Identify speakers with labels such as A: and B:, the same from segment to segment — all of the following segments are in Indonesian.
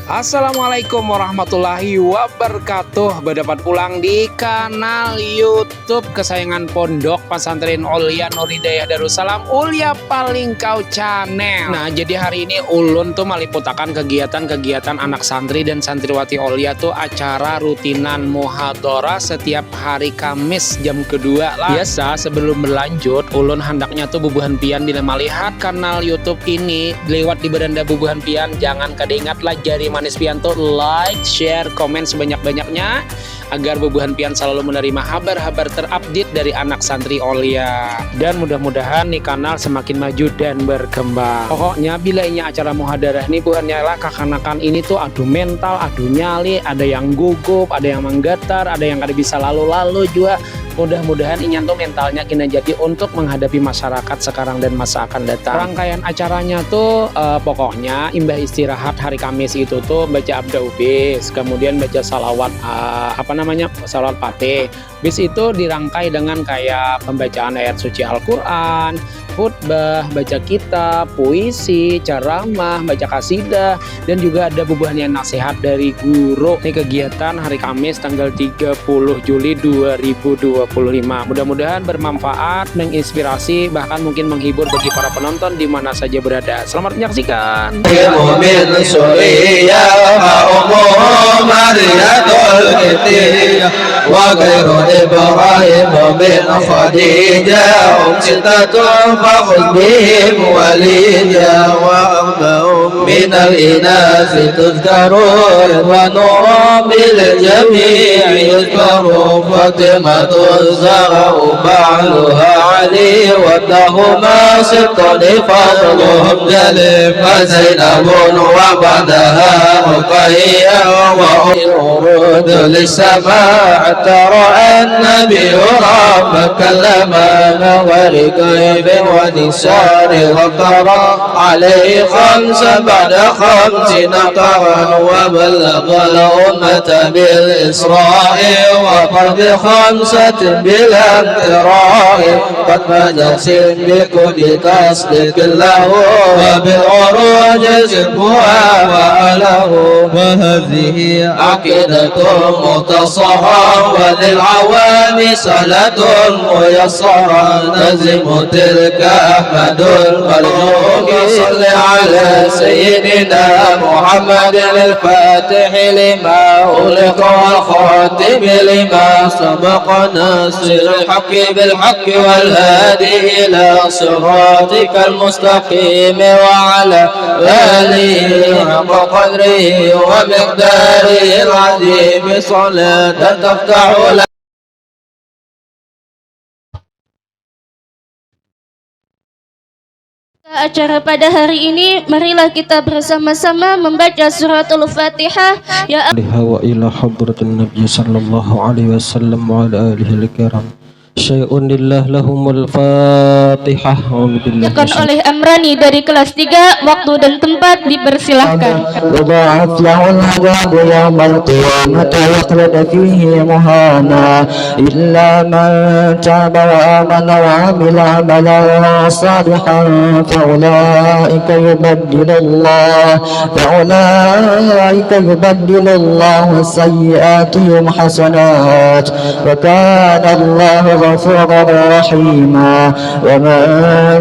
A: Assalamualaikum warahmatullahi wabarakatuh. Berdapat pulang di kanal YouTube kesayangan Pondok Pesantren Aulia Nur Hidayah Darussalam, Ulia Paling Kau Channel. Nah, jadi hari ini ulun tuh meliputakan kegiatan-kegiatan anak santri dan santriwati Aulia tuh acara rutinan muhadharah setiap hari Kamis jam kedua lah. Biasa sebelum berlanjut, ulun hendaknya tuh bubuhan pian bila melihat kanal YouTube ini lewat di beranda bubuhan pian, jangan kadingat lah jari manis pian tuh like, share, komen sebanyak-banyaknya agar bubuhan pian selalu menerima kabar-kabar terupdate dari anak santri Aulia. Dan mudah-mudahan nih kanal semakin maju dan berkembang. Pokoknya bila ini acara muhadarah ini bukannya lah kakanakan ini tuh adu mental, adu nyali, ada yang gugup, ada yang menggetar, ada yang kada bisa lalu-lalu juga. Mudah-mudahan ini tuh mentalnya kena jadi untuk menghadapi masyarakat sekarang dan masa akan datang. Rangkaian acaranya tuh pokoknya imbah istirahat hari Kamis itu tuh baca abda ubis, kemudian baca salawat salawat fatih. Bis itu dirangkai dengan kayak pembacaan ayat suci Al-Quran, khutbah, baca kitab, puisi, ceramah, baca kasidah, dan juga ada bubuhan nasihat dari guru. Ini kegiatan hari Kamis tanggal 30 Juli 2025. Mudah-mudahan bermanfaat, menginspirasi, bahkan mungkin menghibur bagi para penonton di mana saja berada. Selamat menyaksikan.
B: إبراهيم من خديجة ستة فخذ بهم وليدا وأربع من الإناث تذكر ونور بالجميع يذكر فاطمة الزهراء بعلها علي وابنهما ست فضلهم جليل فزينب وبعدها رقية وورود للسماء ترى النبي رب كلمان ورقيب ونسار وقرا عليه خمس بعد خمس نقرا وبلغ الأمة بالإسراء وفرض خمسة بلا امتراء قد مجلس بكل تصديق له وبالعروج زبها وأله وهذه عقيدة متصرة وللعوام صلاة ميسرة نزم تلك أحمد المرجوك صل على سيدنا محمد الفاتح لما أغلق والخاتم لما سبق ناصر الحق بالحق والهادي إلى صراطك المستقيم وعلى آله حق قدره ومقداره العظيم صلاة تفتح لنا
C: acara pada hari ini. Marilah kita bersama-sama membaca suratul Fatihah. Ya
D: wa ila hadratin Nabi sallallahu alaihi wasallam wa ala alihi al-kiram. Syai'un lillah lahumul Fatihah.
C: Dibacakan oleh Amrani dari kelas 3. Waktu dan tempat dipersilahkan.
B: وضاعت له العذاب يوم القيامة وخلد فيه مهانا إلا من تاب وآمن وعمل عملا صالحا فأولئك يبدل الله سيئاتهم حسنات وكان الله غفورا رحيما ومن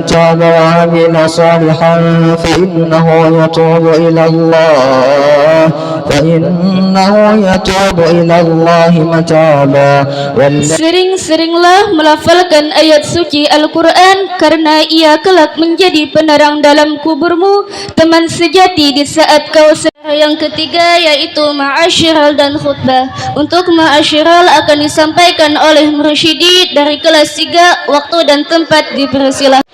B: تاب وعمل صالحا فإنه يتوب إلى الله متابا.
C: Sering-seringlah melafalkan ayat suci Al-Quran, karena ia kelak menjadi penerang dalam kuburmu, teman sejati di saat kau sedih. Yang ketiga yaitu ma'asyiral dan khutbah. Untuk ma'asyiral akan disampaikan oleh mursyidi dari kelas 3. Waktu dan tempat dipersilahkan.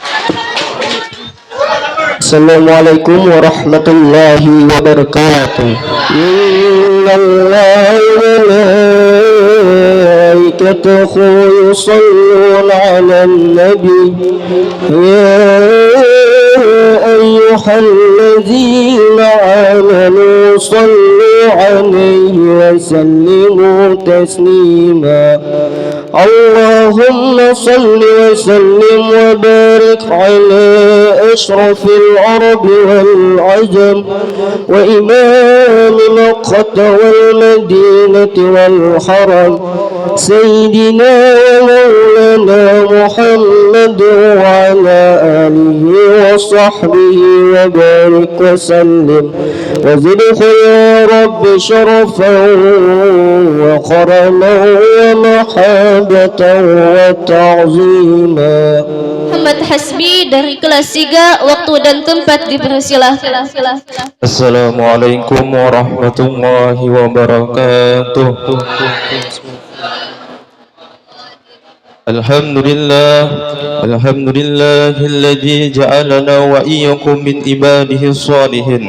B: Assalamualaikum warahmatullahi wabarakatuh. Innallaha wa malaikatahu yusholluna 'alan nabi ya ayyuhalladzina amanu sallu عليه وسلموا تسليما اللهم صل وسلم وبارك على أشرف العرب والعجم وإمام مكة والمدينة والحرم سيدنا ومولانا محمد وعلى آله وصحبه وبارك وسلم وزده يا رب شرفا وكرما ومحبة وتعظيما.
C: Muhammad Hasbi dari kelas 3, waktu dan tempat dipersilahkan.
E: Assalamualaikum warahmatullahi wabarakatuh. Alhamdulillahilladzi ja'alana wa iyyakum min ibadihi shalihin.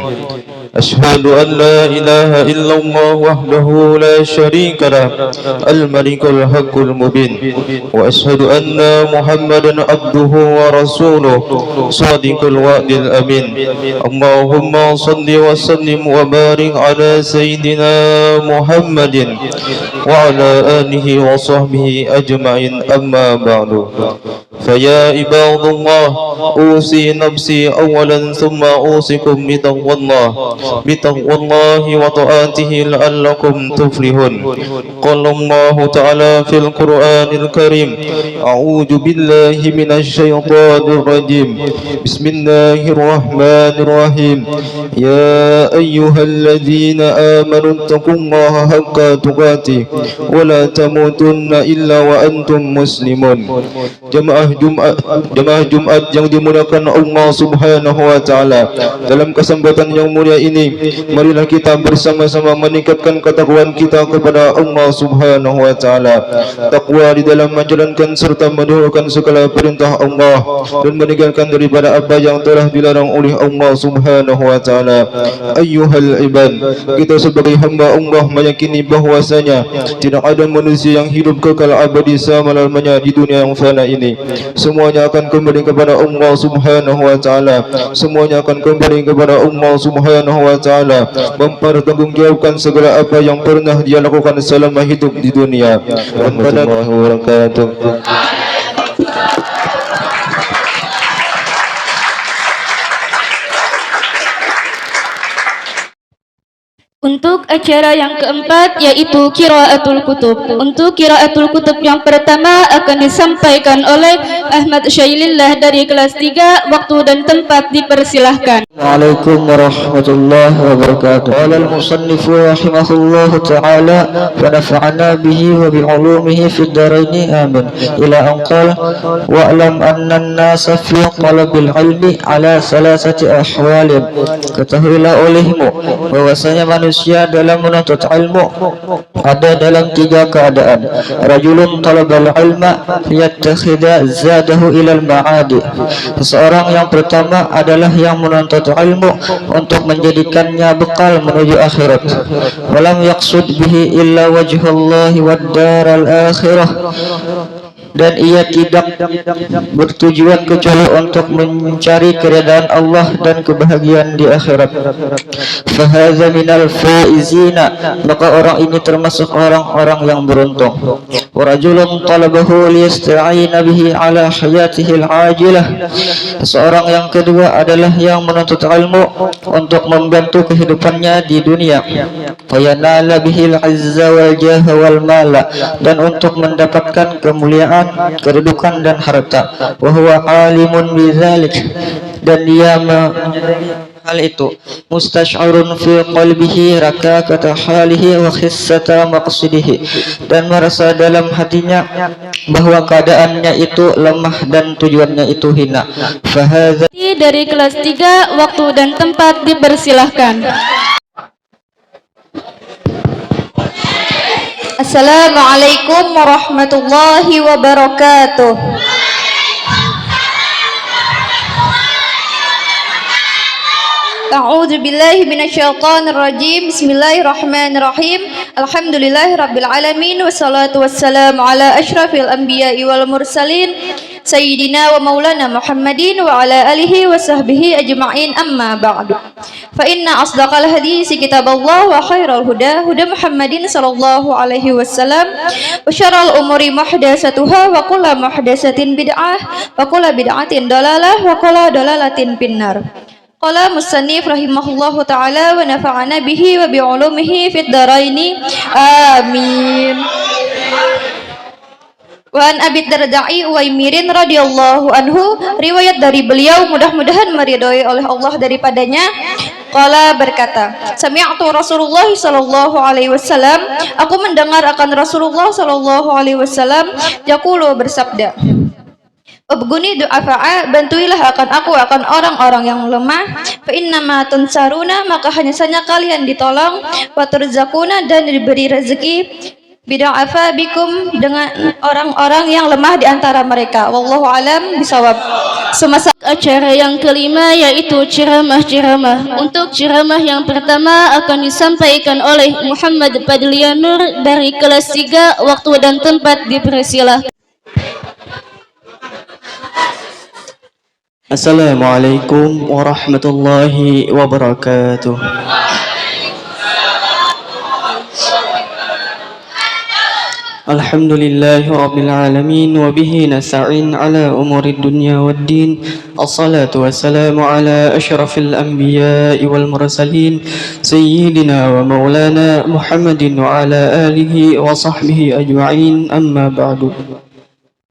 E: Ashhadu an la ilaha illallah wahdahu la syarika lah al-malikul haqqul mubin wa ashhadu anna Muhammadan abduhu wa rasuluh shadiqul wa'dil amin. Allahumma salli wa sallim wa barik ala sayyidina Muhammadin wa ala alihi wa sahbihi ajma'in amma ba'du. فيا عباد الله أوصي نفسي أولا ثم أوصيكم بتقوى الله وطاعته لعلكم تفلحون. قال الله تعالى في القرآن الكريم أعوذ بالله من الشيطان الرجيم بسم الله الرحمن الرحيم يا أيها الذين آمنوا اتقوا الله حق تقاته ولا تموتن إلا وأنتم مسلمون. Jemaah Jumat yang dimuliakan Allah Subhanahu wa taala. Dalam kesempatan yang mulia ini, marilah kita bersama-sama meningkatkan ketakwaan kita kepada Allah Subhanahu wa taala. Takwa di dalam menjalankan serta menunaikan segala perintah Allah dan meninggalkan daripada apa yang telah dilarang oleh Allah Subhanahu wa taala. Ayyuhal ibad, kita sebagai hamba Allah meyakini bahwasanya tidak ada manusia yang hidup kekal abadi selama-lamanya di dunia yang fana ini. Semuanya akan kembali kepada Allah Subhanahu wa taala. Semuanya akan kembali kepada Allah Subhanahu wa taala, mempertanggungjawabkan segala apa yang pernah dia lakukan selama hidup di dunia. Warahmatullahi wabarakatuh.
C: Untuk acara yang keempat yaitu Qiraatul Kutub. Untuk Qiraatul Kutub yang pertama akan disampaikan oleh Ahmad Syailillah dari kelas 3, waktu dan tempat dipersilahkan.
B: Assalamualaikum warahmatullahi wabarakatuh. Qala al-musannif rahimahullahu ta'ala wa nafa'ana bihi wa bi'ulumihi fid dharain amin. Ila an qala wa'lam anna an-nasa fi talabil ilmi ala salasati ahwalin. Ketahuilah olehmu bahwasanya manusia dalam menuntut ilmu ada dalam 3 keadaan. Rajulun talabal ilma yattakhidha zadahu ilal ma'adi. Seseorang yang pertama adalah yang menuntut ilmu untuk menjadikannya bekal menuju akhirat. Walam yaqsud bihi illa wajhallahi wad daral akhirah. Dan ia tidak bertujuan kecuali untuk mencari keridhaan Allah dan kebahagiaan di akhirat. Fahadza minal faizina, maka orang ini termasuk orang-orang yang beruntung. Wa rajulun talabahu liyasta'ina bihi ala hayatihi al-ajilah. Seorang yang kedua adalah yang menuntut ilmu untuk membantu kehidupannya di dunia. Fayanala bihi al-'izza wal jaha wal mala, dan untuk mendapatkan kemuliaan, kedudukan dan harta. Wa huwa alimun bidzalik, dan dia hal itu mustasy'arun fi qalbihi rakakata halihi wa khissata maqsidihi, dan merasa dalam hatinya bahwa keadaannya itu lemah dan tujuannya itu hina. Fahadza
C: Dari kelas 3, waktu dan tempat dipersilahkan.
F: Assalamualaikum warahmatullahi wabarakatuh. A'udzu billahi minasyaitonir rajim. Bismillahirrahmanirrahim. Alhamdulillahirabbil alamin wassalatu wassalamu ala asyrafil anbiya'i wal mursalin sayyidina wa maulana Muhammadin wa ala alihi wa sahbihi ajma'in, amma ba'du. Fa inna asdaqal hadisi kitaballah wa khairal huda huda Muhammadin sallallahu alaihi wasallam wa syarrul umuri muhdatsatuha wa kullu muhdatsatin bid'ah wa kullu bid'atin dalalah wa kullu dalalatin finnar. Qala musannif rahimahullahu ta'ala wa nafa'ana bihi wa bi'ulumihi fid dharaini amin. Wa an Abi Darda'i Uwaimirin radhiyallahu anhu, riwayat dari beliau, mudah-mudahan meridhoi oleh Allah daripadanya, qala berkata, sami'tu Rasulullah sallallahu alaihi wasallam, aku mendengar akan Rasulullah sallallahu alaihi wasallam yaqulu, bersabda, Ubguni du'afa'a, bantuilah akan aku akan orang-orang yang lemah, fa innama tunsaruna, maka hanya saja kalian ditolong, wa turzakuna, dan diberi rezeki, bidu'afa bikum, dengan orang-orang yang lemah di antara mereka. Wallahu alam bisawab.
C: Semasa acara yang kelima, yaitu ceramah-ceramah. Untuk ceramah yang pertama akan disampaikan oleh Muhammad Fadlianur dari kelas 3. Waktu dan tempat dipersilahkan.
G: Assalamualaikum warahmatullahi wabarakatuh. Alhamdulillahi rabbil alamin wa bihi nasta'in ala umuri dunya waddin. Assalatu wassalamu ala asyrafil anbiya'i wal mursalin sayyidina wa maulana Muhammadin wa ala alihi wa sahbihi ajma'in, amma ba'du.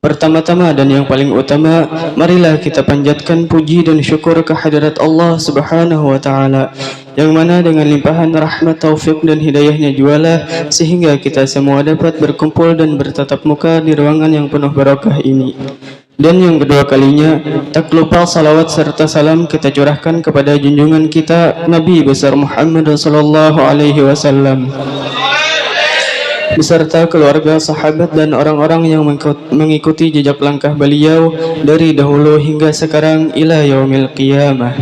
G: Pertama-tama dan yang paling utama, marilah kita panjatkan puji dan syukur kehadirat Allah Subhanahu wa Ta'ala, yang mana dengan limpahan rahmat, taufik dan hidayahnya jualah sehingga kita semua dapat berkumpul dan bertatap muka di ruangan yang penuh barakah ini. Dan yang kedua kalinya, tak lupa salawat serta salam kita curahkan kepada junjungan kita Nabi besar Muhammad sallallahu alaihi wasallam beserta keluarga, sahabat, dan orang-orang yang mengikuti jejak langkah beliau dari dahulu hingga sekarang ila yaumil qiyamah.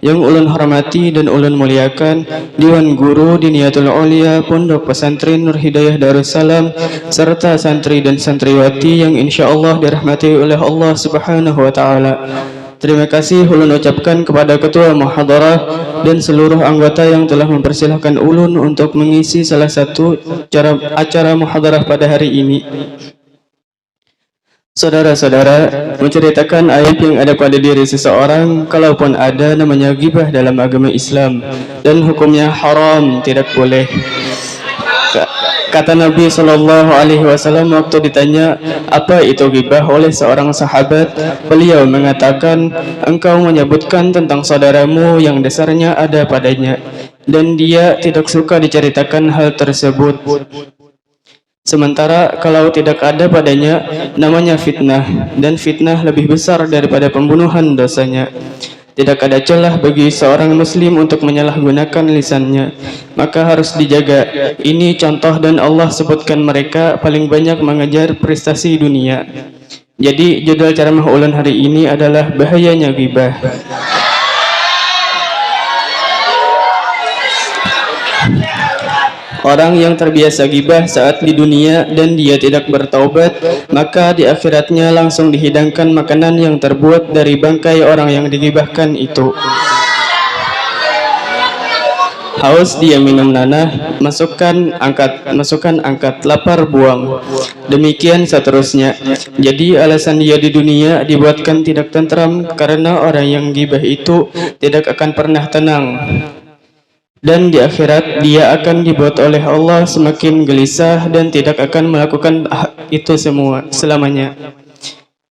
G: Yang ulun hormati dan ulun muliakan Dewan Guru Diniyatul Aulia Pondok Pesantren Nur Hidayah Darussalam, serta santri dan santriwati yang insyaallah dirahmati oleh Allah Subhanahu wa Ta'ala. Terima kasih ulun ucapkan kepada Ketua Muhadarah dan seluruh anggota yang telah mempersilahkan ulun untuk mengisi salah satu acara muhadarah pada hari ini. Saudara-saudara, menceritakan aib yang ada pada diri seseorang, kalaupun ada, namanya ghibah dalam agama Islam dan hukumnya haram, tidak boleh. Kata Nabi sallallahu alaihi wasallam waktu ditanya apa itu ghibah oleh seorang sahabat, beliau mengatakan, engkau menyebutkan tentang saudaramu yang dasarnya ada padanya dan dia tidak suka diceritakan hal tersebut. Sementara kalau tidak ada padanya, namanya fitnah, dan fitnah lebih besar daripada pembunuhan dosanya. Tidak ada celah bagi seorang muslim untuk menyalahgunakan lisannya, maka harus dijaga. Ini contoh dan Allah sebutkan mereka paling banyak mengejar prestasi dunia. Jadi judul ceramah ulun hari ini adalah bahayanya ghibah. Orang yang terbiasa ghibah saat di dunia dan dia tidak bertaubat, maka di akhiratnya langsung dihidangkan makanan yang terbuat dari bangkai orang yang dighibahkan itu. Haus dia minum nanah, masukkan angkat, lapar buang. Demikian seterusnya. Jadi alasan dia di dunia dibuatkan tidak tentram karena orang yang ghibah itu tidak akan pernah tenang. Dan di akhirat dia akan dibuat oleh Allah semakin gelisah dan tidak akan melakukan itu semua selamanya.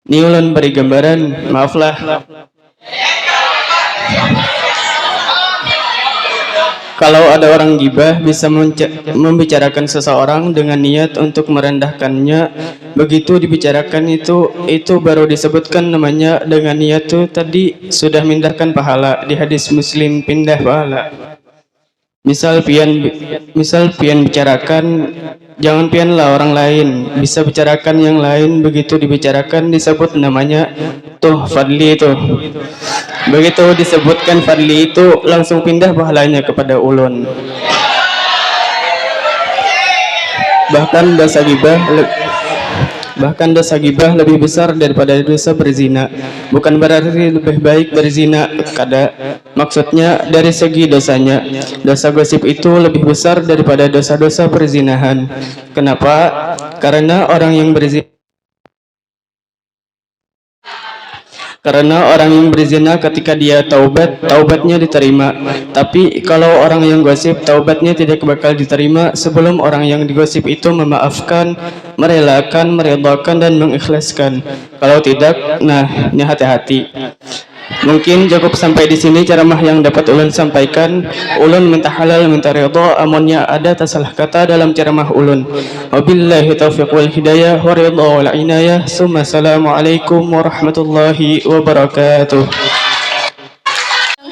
G: Ini ulun beri gambaran, maaflah. Kalau ada orang ghibah bisa membicarakan seseorang dengan niat untuk merendahkannya, begitu dibicarakan itu baru disebutkan namanya dengan niat itu tadi sudah mindahkan pahala. Di hadis Muslim pindah pahala. Misal pian bicarakan, jangan pianlah orang lain, bisa bicarakan yang lain, begitu dibicarakan disebut namanya tuh Fadli itu. Begitu disebutkan Fadli itu langsung pindah pahalanya kepada ulun. Bahkan dosa ghibah Bahkan dosa ghibah lebih besar daripada dosa berzina. Bukan berarti lebih baik berzina, maksudnya dari segi dosanya. Dosa gosip itu lebih besar daripada dosa-dosa perzinahan. Kenapa? Karena orang yang berzina ketika dia taubatnya diterima. Tapi kalau orang yang gosip, taubatnya tidak bakal diterima sebelum orang yang digosip itu memaafkan, merelakan, meridhakan dan mengikhlaskan. Kalau tidak, nah ini hati-hati. Mungkin cukup sampai di sini ceramah yang dapat ulun sampaikan. Ulun minta halal, minta ridha, amunnya ada tersalah kata dalam ceramah ulun. Wabillahi taufiq wal hidayah wa ridha wal inayah. Assalamualaikum warahmatullahi wabarakatuh.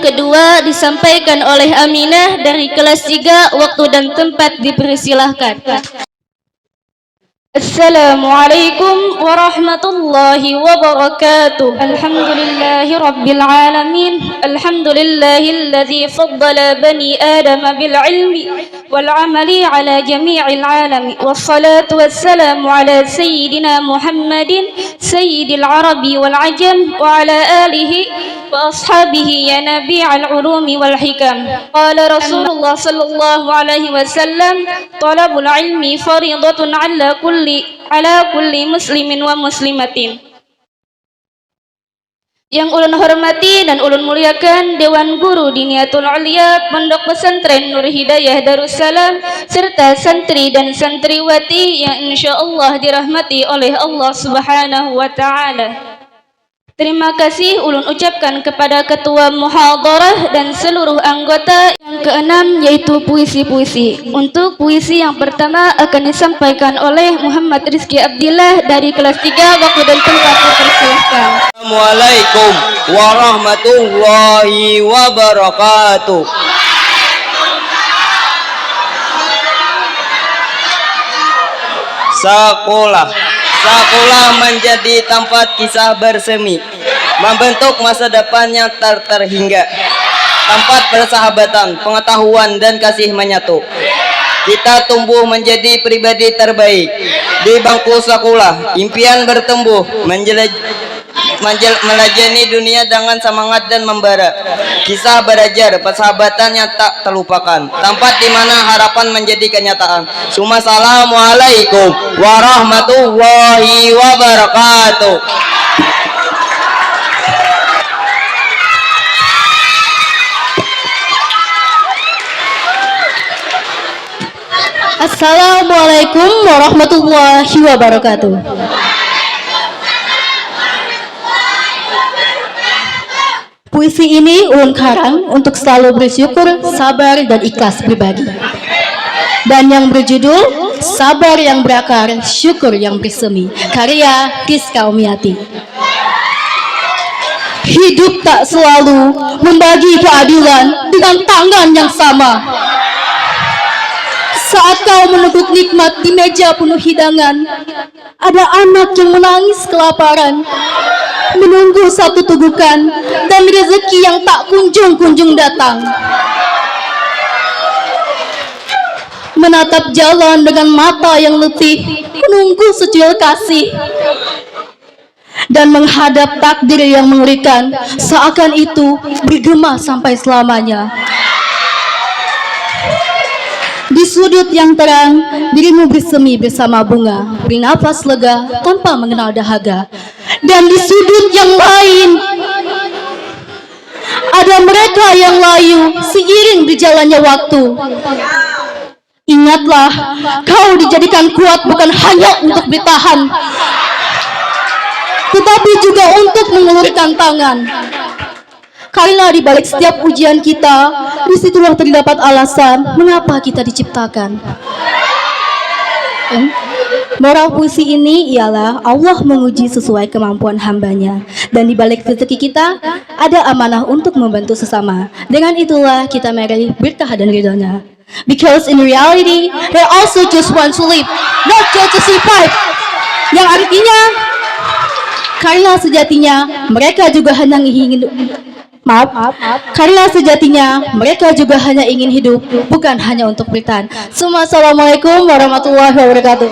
C: Kedua disampaikan oleh Aminah dari kelas 3, waktu dan tempat dipersilahkan. Assalamualaikum warahmatullahi wabarakatuh. Alhamdulillahi rabbil alamin. Alhamdulillahilladzi faddala bani Adam bil ilmi wal amali ala jami'il alami. Wassalatu wassalamu ala sayyidina Muhammadin sayyidil arabi wal ajam wa ala alihi wa ashabihi ya nabi'al ulumi wal hikam. Qala Rasulullah sallallahu alaihi wasallam, talabul ilmi fariidatun ala kulli muslimin wa muslimatin. Yang ulun hormati dan ulun muliakan Dewan Guru Diniyatul Ulia Pondok Pesantren Nur Hidayah Darussalam serta santri dan santriwati yang insyaallah dirahmati oleh Allah Subhanahu wa taala. Terima kasih ulun ucapkan kepada Ketua Muhadarah dan seluruh anggota. Yang keenam yaitu puisi-puisi. Untuk puisi yang pertama akan disampaikan oleh Muhammad Rizky Abdillah dari kelas 3, waktu dan tempat dipersilahkan.
H: Assalamualaikum warahmatullahi wabarakatuh. Sekolah menjadi tempat kisah bersemi, membentuk masa depan yang terhingga. Tempat persahabatan, pengetahuan dan kasih menyatu. Kita tumbuh menjadi pribadi terbaik. Di bangku sekolah, impian bertumbuh, melajani dunia dengan semangat dan membara. Kisah belajar, persahabatan yang tak terlupakan. Tempat di mana harapan menjadi kenyataan. Assalamualaikum warahmatullahi wabarakatuh.
C: Assalamualaikum warahmatullahi wabarakatuh. Puisi ini ulun karang untuk selalu bersyukur, sabar dan ikhlas pribadi. Dan yang berjudul Sabar yang Berakar, Syukur yang Bersemi, karya Rizka Umiati. Hidup tak selalu membagi keadilan dengan tangan yang sama. Saat kau meneguk nikmat di meja penuh hidangan, ada anak yang menangis kelaparan, menunggu satu tegukan dan rezeki yang tak kunjung-kunjung datang. Menatap jalan dengan mata yang letih, menunggu secuil kasih, dan menghadap takdir yang mengerikan, seakan itu bergema sampai selamanya. Di sudut yang terang, dirimu bersemi bersama bunga, bernafas lega tanpa mengenal dahaga. Dan di sudut yang lain, ada mereka yang layu seiring berjalannya waktu. Ingatlah, kau dijadikan kuat bukan hanya untuk bertahan, tetapi juga untuk mengulurkan tangan. Karena di balik setiap ujian kita, disitulah terdapat alasan mengapa kita diciptakan. Moral puisi ini ialah Allah menguji sesuai kemampuan hambanya, dan di balik rezeki kita ada amanah untuk membantu sesama. Dengan itulah kita meraih berkah dan ridhonya. Because in reality, they also just want to live, not just to survive. Yang artinya, karena sejatinya mereka juga hanya ingin Karena sejatinya mereka juga hanya ingin hidup, bukan hanya untuk bertahan. Assalamualaikum warahmatullahi wabarakatuh.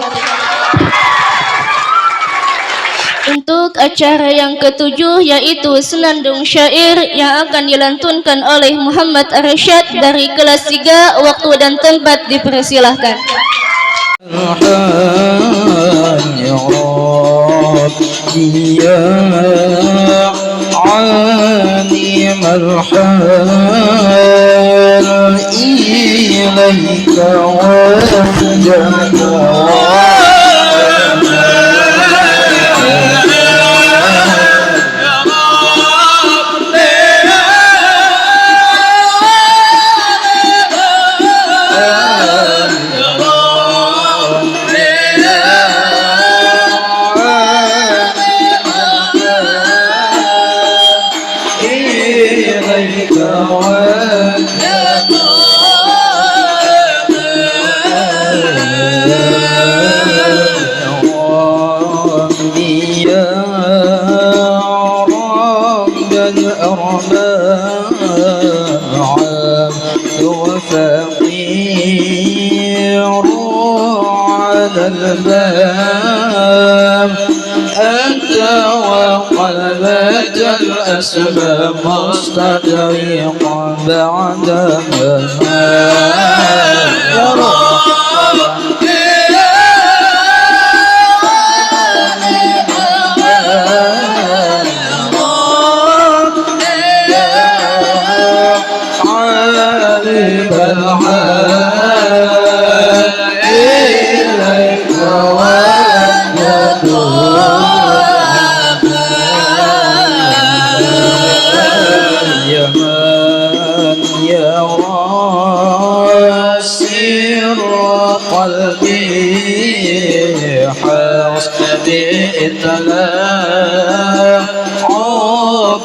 C: Untuk acara yang ketujuh yaitu senandung syair yang akan dilantunkan oleh Muhammad Arsyad dari kelas 3. Waktu dan tempat dipersilahkan.
E: يا ربي يا عالم الحال إليك أنت وقلبت الأسباب مستدرقا بعدما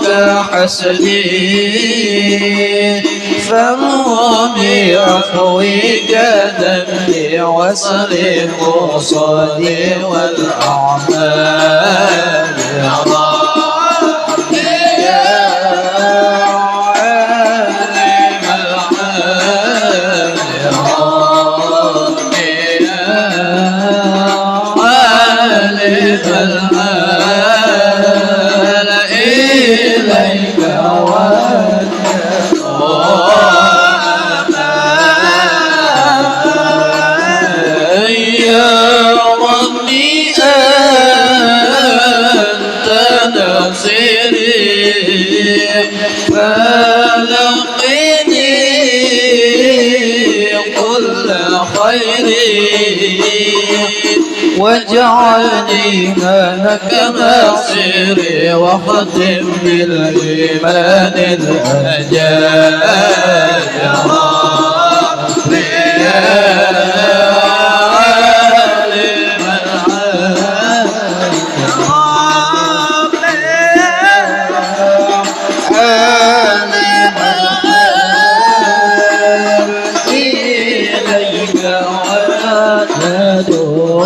E: يا حسدي فهو بعفوك ذنبي واصرف قصدي والأعمال يا ربي يا عالم الحال يا ربي يا عالم الحال إليك واجعلني لك ناصري واختم بالإيمان الأجال يا ربي يا عالم الحال يا ربي يا عالم الحال إليك وأتدعو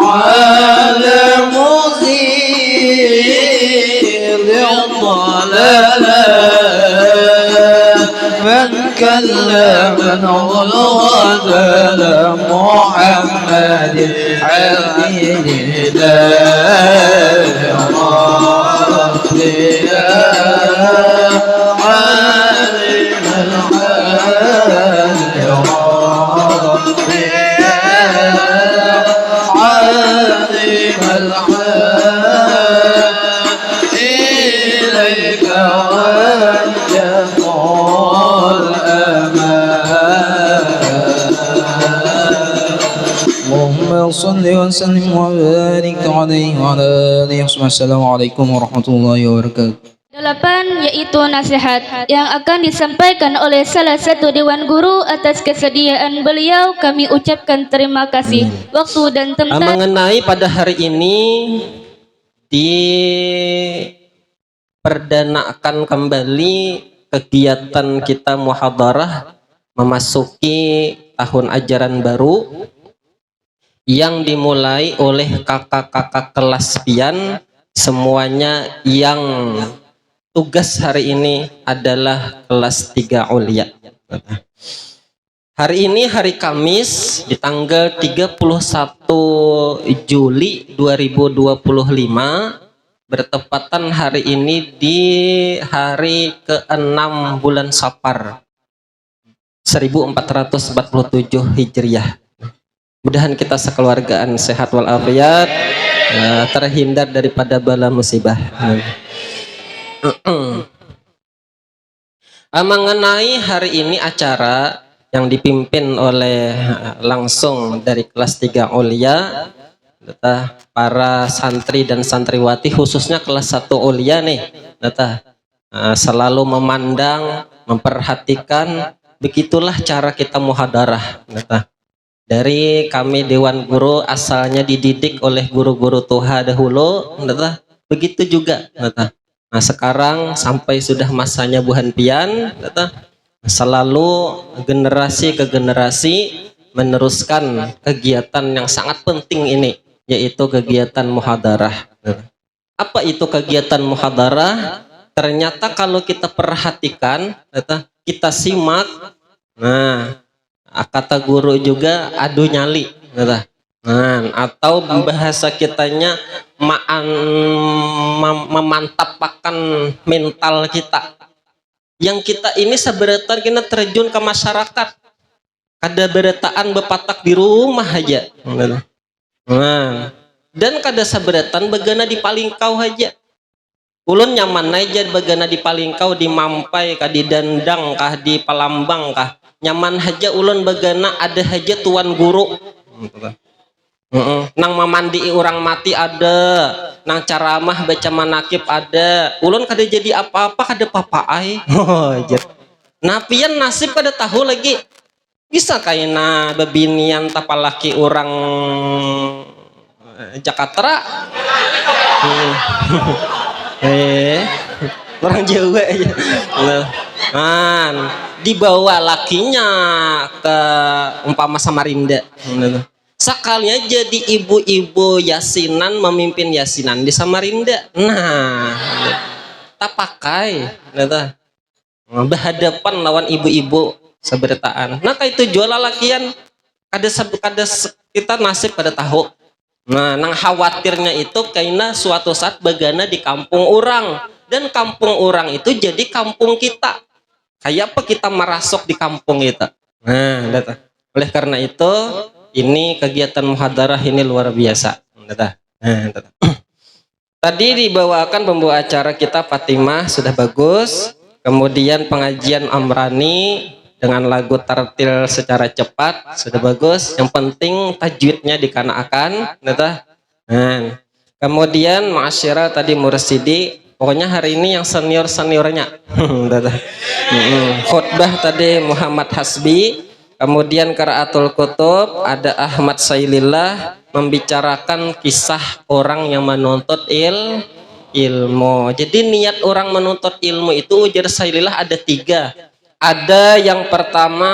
E: على مزيل الضلال من كلم الغزل محمد عبد الله يا ربي يا عالم الحال يا ربي عالم الحال إليك وجه الأمان اللهم صل وسلم وبارك عليه وعلى آله وصحبه. Assalamualaikum warahmatullahi wabarakatuh.
C: 8 yaitu nasihat yang akan disampaikan oleh salah satu dewan guru. Atas kesediaan beliau kami ucapkan terima kasih. Waktu dan tempat
D: Mengenai pada hari ini diperdanakan kembali kegiatan kita muhadarah memasuki tahun ajaran baru yang dimulai oleh kakak-kakak kelas pian semuanya yang tugas hari ini adalah kelas 3 Ulia. Hari ini hari Kamis di tanggal 31 Juli 2025, bertepatan hari ini di hari ke-6 bulan Safar 1447 Hijriah. Mudahan kita sekeluargaan sehat walafiat, terhindar daripada bala musibah. Mengenai hari ini acara yang dipimpin oleh langsung dari kelas 3 Ulia, para santri dan santriwati khususnya kelas 1 Ulia nih, selalu memandang, memperhatikan, begitulah cara kita muhadarah. Dari kami Dewan Guru asalnya dididik oleh guru-guru Tuha dahulu, begitu juga. Nah sekarang sampai sudah masanya Buhan Pian, selalu generasi ke generasi meneruskan kegiatan yang sangat penting ini, yaitu kegiatan muhadarah. Apa itu kegiatan muhadarah? Ternyata kalau kita perhatikan, kita simak, nah kata guru juga adu nyali, atau bahasa kitanya memantapkan mental kita. Yang kita ini seberatan kita terjun ke masyarakat, kada beretaan bepatak di rumah aja, dan kada seberatan begana di Palingkau aja. Ulun nyaman aja begana di Palingkau, di Mampai kah, di Dandang kah, di Palambang kah, nyaman aja ulun begana ada aja tuan guru. Nang memandi orang mati ada, nang caramah baca manakib ada. Ulun kada jadi apa-apa, kada papaai. Nah pian nasib kada tahu lagi. Bisa kaina bebinian tapalaki orang Jakarta. Orang Jawa aja. Dibawa lakinya ke umpama Samarinda. Sekalinya jadi ibu-ibu yasinan, memimpin yasinan di Samarinda. Nah, tak pakai, berhadapan lawan ibu-ibu seberataan. Nah, kayak itu jual lakian, kada kita nasib pada tahu. Nah, nang khawatirnya itu karena suatu saat begana di kampung orang, dan kampung orang itu jadi kampung kita. Kayak apa kita merasuk di kampung kita. Nah, oleh karena itu ini kegiatan muhadarah ini luar biasa. Tadi dibawakan pembawa acara kita Fatimah, sudah bagus. Kemudian pengajian Amrani dengan lagu tartil secara cepat, sudah bagus. Yang penting tajwidnya dikanakan. Kemudian Ma'asyirah tadi Mursidi, pokoknya hari ini yang senior-seniornya. Khutbah tadi Muhammad Hasbi. Kemudian Qiraatul Kutub ada Ahmad Sailillah membicarakan kisah orang yang menuntut ilmu. Jadi niat orang menuntut ilmu itu ujar Sailillah ada 3. Ada yang pertama,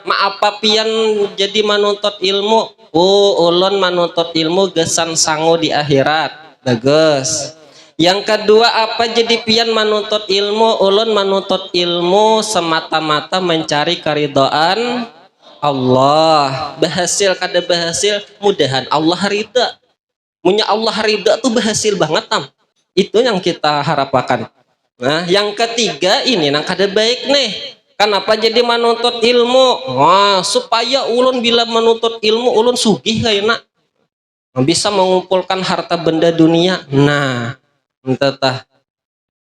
D: maapa pian jadi menuntut ilmu? Ulun menuntut ilmu gesan sangu di akhirat. Bagus. Yang kedua, apa jadi pian menuntut ilmu? Ulun menuntut ilmu semata-mata mencari keridhaan Allah. Berhasil kada berhasil, mudahan Allah ridha. Punya Allah ridha tuh berhasil banget tam. Itu yang kita harapkan. Nah, yang ketiga ini nang kada baik nih. Kenapa jadi menuntut ilmu? Wah, supaya ulun bila menuntut ilmu ulun sugih kayaknya. Bisa mengumpulkan harta benda dunia. Nah, entah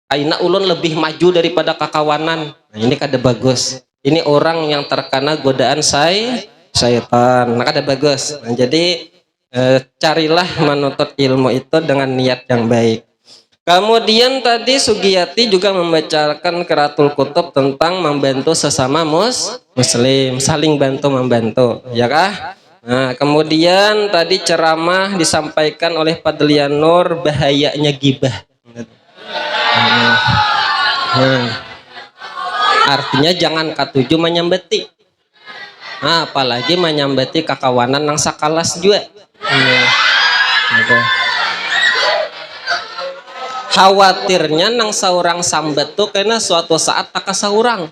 D: aina ulun lebih maju daripada kakawanan. Nah, ini kada bagus. Ini orang yang terkena godaan syaitan. Nah, kada bagus. Nah, jadi carilah menuntut ilmu itu dengan niat yang baik. Kemudian tadi Sugiyati juga membacakan Qiraatul Kutub tentang membantu sesama muslim, saling bantu membantu, ya kah? Nah, kemudian tadi ceramah disampaikan oleh Padlian Nur bahayanya gibah. Artinya jangan katuju menyambeti, apalagi menyambeti kakawanan nang sakalas juga. khawatirnya nang saurang sambat tuh karena suatu saat tak saurang.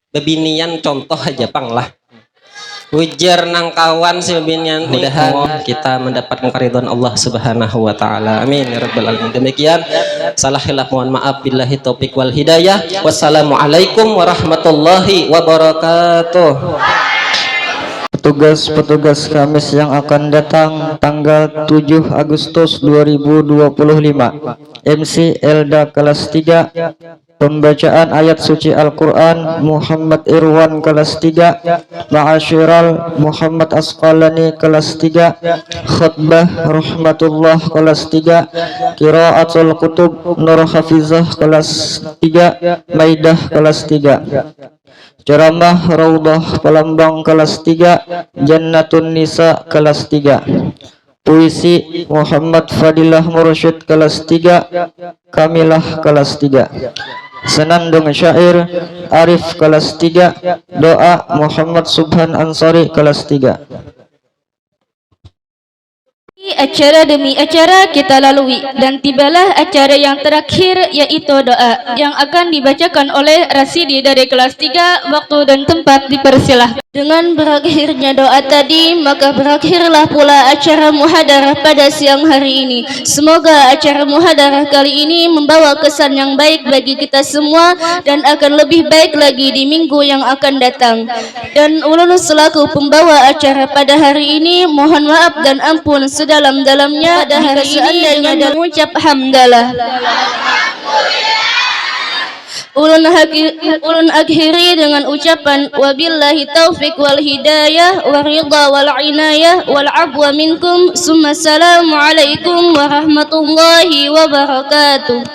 D: Bebinian contoh aja pang lah. Ujar nang kawan si bebinian, mudah-mudahan kita mendapatkan keridhaan Allah Subhanahu wa taala. Amin ya rabbal alamin. Demikian salah khilaf mohon maaf, billahi taufik wal hidayah. Wassalamualaikum warahmatullahi wabarakatuh.
B: Petugas-petugas Kamis yang akan datang tanggal 7 Agustus 2025. MC Elda kelas 3. Pembacaan ayat suci Al-Quran Muhammad Irwan kelas 3, Ma'asyiral Muhammad Asqalani kelas 3, Khutbah Rahmatullah kelas 3, Qiraatul Kutub Nur Hafizah kelas 3, Maidah kelas 3, Ceramah Raudhah Palembang kelas 3, Jannatun Nisa kelas 3, Puisi Muhammad Fadilah Mursyid kelas 3, Kamilah kelas 3, Senandung syair Arif kelas 3, Doa Muhammad Subhan Ansari kelas 3.
C: Acara demi acara kita lalui dan tibalah acara yang terakhir, yaitu doa yang akan dibacakan oleh Rasidi dari kelas 3. Waktu dan tempat dipersilahkan. Dengan berakhirnya doa tadi, maka berakhirlah pula acara muhadarah pada siang hari ini. Semoga acara muhadarah kali ini membawa kesan yang baik bagi kita semua dan akan lebih baik lagi di minggu yang akan datang. Dan ulun selaku pembawa acara pada hari ini mohon maaf dan ampun sedalam-dalamnya pada hari ini dengan mengucap hamdalah. Ulun akhiri dengan ucapan wabillahi taufik wal hidayah wa ridha wal inayah wal afwa minkum. Summa assalamu alaikum warahmatullahi wabarakatuh.